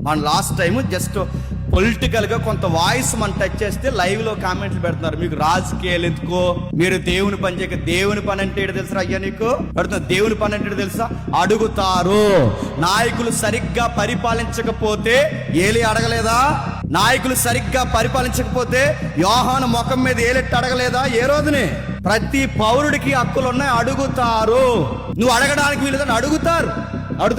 మన last time just పొలిటికల్గా కొంత వాయిస్ మనం టచ్ చేస్తే లైవ్లో కామెంట్లు పెడుతున్నారు, మీకు రాజకీయాలు ఎందుకో, మీరు దేవుని పని చేయక. దేవుని పని అంటే ఏంటో తెలుసా అయ్యా నీకు? అడుగుతున్నా, దేవుని పని అంటే ఏంటో తెలుసా? అడుగుతారు. నాయకులు సరిగ్గా పరిపాలించకపోతే ఏలి అడగలేదా? నాయకులు సరిగ్గా పరిపాలించకపోతే యోహాను ముఖం మీద ఏలెట్టి అడగలేదా? ఏ రోజుని? ప్రతి పౌరుడికి హక్కులు ఉన్నాయి, అడుగుతారు. నువ్వు అడగడానికి వీలుదని అడుగుతారు.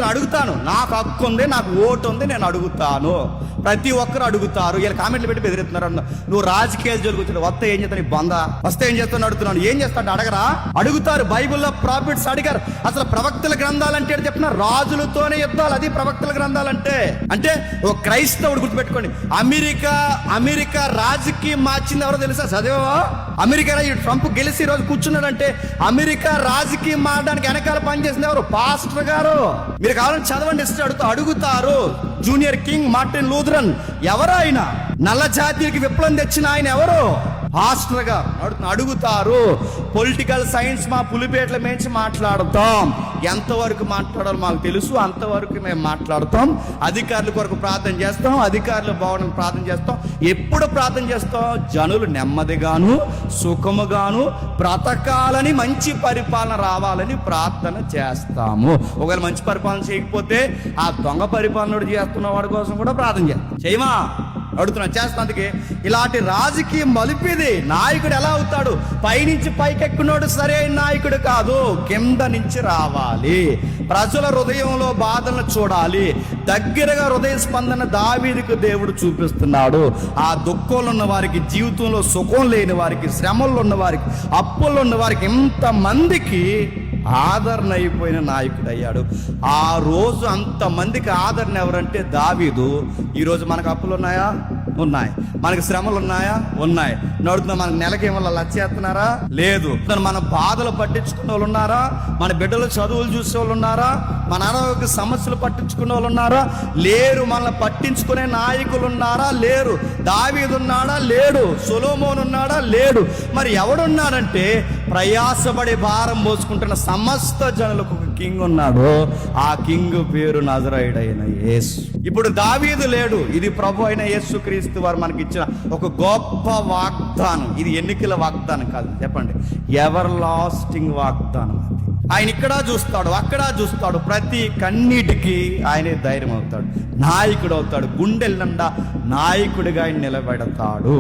అడుగుతాను, నాకు హక్కు ఉంది, నాకు ఓటు ఉంది, నేను అడుగుతాను. ప్రతి ఒక్కరు అడుగుతారు. ఇలా కామెంట్లు పెట్టి బెదిరిస్తున్నారు. నువ్వు రాజకీయాలు జరుగుతుంది, వస్తే ఏం చేస్తాను, బంద వస్తే ఏం చేస్తాను అడుగుతున్నాను. ఏం చేస్తాడు? అడగరా? అడుగుతారు. బైబిల్లో ప్రాఫిట్స్ అడిగారు. అసలు ప్రవక్తల గ్రంథాలంటే చెప్తున్నా, రాజులతోనే యుద్ధాలు. అది ప్రవక్తల గ్రంథాలంటే. అంటే ఒక క్రైస్తవుడు గుర్తుపెట్టుకోండి, అమెరికా రాజకీయం మార్చింది ఎవరో తెలుసా? చదివా? అమెరికా ట్రంప్ గెలిచి ఈరోజు కూర్చున్నాడంటే అమెరికా రాజకీయం మారడానికి వెనకాల పనిచేసింది ఎవరు? పాస్టర్ గారు. మీరు కావాలని చదవండి, ఇష్టం అడుగుతారు. జూనియర్ కింగ్ మార్టిన్ లూథరన్ ఎవరు? ఆయన నల్ల జాతీయులకి విప్లవం తెచ్చిన ఆయన ఎవరు? పాస్టర్ గా అడుగుతారు. పొలిటికల్ సైన్స్ మా పులిపేట్ల మేంచి మాట్లాడతాం. ఎంతవరకు మాట్లాడాలో మాకు తెలుసు, అంతవరకు మేము మాట్లాడతాం. అధికారుల కొరకు ప్రార్థన చేస్తాం, అధికారులు బాగుండని ప్రార్థన చేస్తాం. ఎప్పుడు ప్రార్థన చేస్తాం? జనులు నెమ్మదిగాను సుఖముగాను బ్రతకాలని, మంచి పరిపాలన రావాలని ప్రార్థన చేస్తాము. ఒకవేళ మంచి పరిపాలన చేయకపోతే ఆ దొంగ పరిపాలన చేస్తున్న వాడి కోసం కూడా ప్రార్థన చేస్తాం. చేయమా? అడుగుతున్నా, చేస్తాను. అందుకే ఇలాంటి రాజకీయం మలిపిది. నాయకుడు ఎలా అవుతాడు? పైనుంచి పైకెక్కున్నాడు సరైన నాయకుడు కాదు, కింద నుంచి రావాలి. ప్రజల హృదయంలో బాధలను చూడాలి. దగ్గరగా హృదయ స్పందన దావీదుకు దేవుడు చూపిస్తున్నాడు. ఆ దుఃఖంలో ఉన్న వారికి, జీవితంలో సుఖం లేని వారికి, శ్రమల్లో ఉన్న వారికి, అప్పుల్లో ఉన్న వారికి, ఎంతమందికి ఆదరణ అయిపోయిన నాయకుడు అయ్యాడు. ఆ రోజు అంతమందికి ఆదరణ ఎవరంటే దావీదు. ఈరోజు మనకు అప్పులు ఉన్నాయా? ఉన్నాయి. మనకి శ్రమలు ఉన్నాయా? ఉన్నాయి. నడుతున్నా, మనకు నెలకి ఏమన్నా లచ్చేస్తున్నారా? లేదు. మన బాధలు పట్టించుకున్న వాళ్ళు ఉన్నారా? మన బిడ్డలు చదువులు చూసే వాళ్ళు ఉన్నారా? మన అనారోగ్య సమస్యలు పట్టించుకునే వాళ్ళు ఉన్నారా? లేరు. మనల్ని పట్టించుకునే నాయకులు ఉన్నారా? లేరు. దావీదు ఉన్నాడా? లేడు. సొలొమోను ఉన్నాడా? లేడు. మరి ఎవడున్నాడంటే ప్రయాసపడి భారం మోసుకుంటున్న సమస్త జనులకు ఒక కింగ్ ఉన్నాడు. ఆ కింగ్ పేరు నజరేయుడైన యేసు. ఇప్పుడు దావీదు లేడు. ఇది ప్రభు అయిన యేసు క్రీస్తు వారు మనకి ఇచ్చిన ఒక గొప్ప వాగ్దానం. ఇది ఎన్నికల వాగ్దానం కాదు, చెప్పండి, ఎవర్ లాస్టింగ్ వాగ్దానం. ఆయన ఇక్కడ చూస్తాడు, అక్కడ చూస్తాడు. ప్రతి కన్నీటికి ఆయనే ధైర్యం అవుతాడు, నాయకుడు అవుతాడు. గుండెల నిండా నాయకుడిగా ఆయన నిలబెడతాడు.